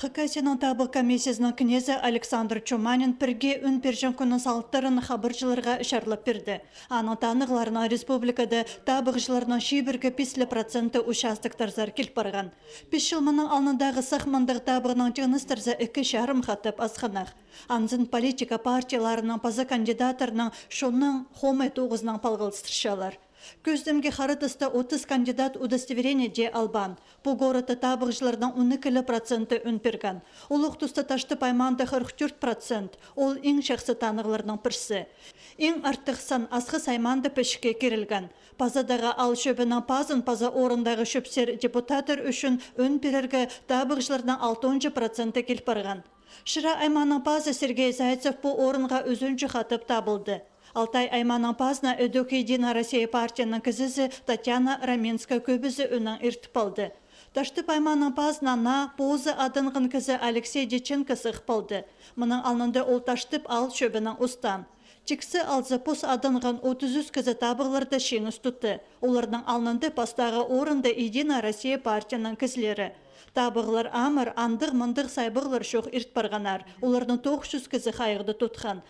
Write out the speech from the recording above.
Хакасияның табы комиссиясының князі Александр Чуманин бірге үн першін күнін салттарын хабырчыларға ішарлап берді. Аның танығыларына республикада табығышыларының шибіргі 5% участоктарзар келіп барған. 5 жылмының алнындағы сақмандық табығының жығыныстырза 2 шарым қатып асқанақ. Анзын политика партияларының паза кандидаторының шонның хомы 9-нан палғылыстыршалар. Көздемге қарытысты 30 кандидат удостоверение же албан. Бұл ғорыты табығыжылардан 12% үн берген. Олық тұсты ташты пайманды 44%. Ол ең шақсы танығыларының бірсі. Ең артық сан асқы сайманды пішке керілген. Пазадағы ал шөбінің паза орындағы шөпсер депутатыр үшін үн берерге табығыжылардан 60% келіп барған. Шыра айманың пазы Сергей Зайцев бұл орынға өзінші қатып табылды. Алтай айманың пазына Өдік Едина Россия партияның кізісі Татьяна Раменска көбізі үнің ертіп алды. Таштып айманың пазына на позы адынғын кізі Алексей Деченко сықпалды. Мұның алнында ол таштып ал шөбінің ұстан. Чиксі алзы пос адынғын 33 кізі табығыларды шеңіз тұтты. Олардың алнында пастағы орынды Едина Россия партияның кізлері. Табығылар амыр, андық-мындық сайбығылар шоқ ирт барғанар. Олардың 900 кізі қайғыды тұтқан.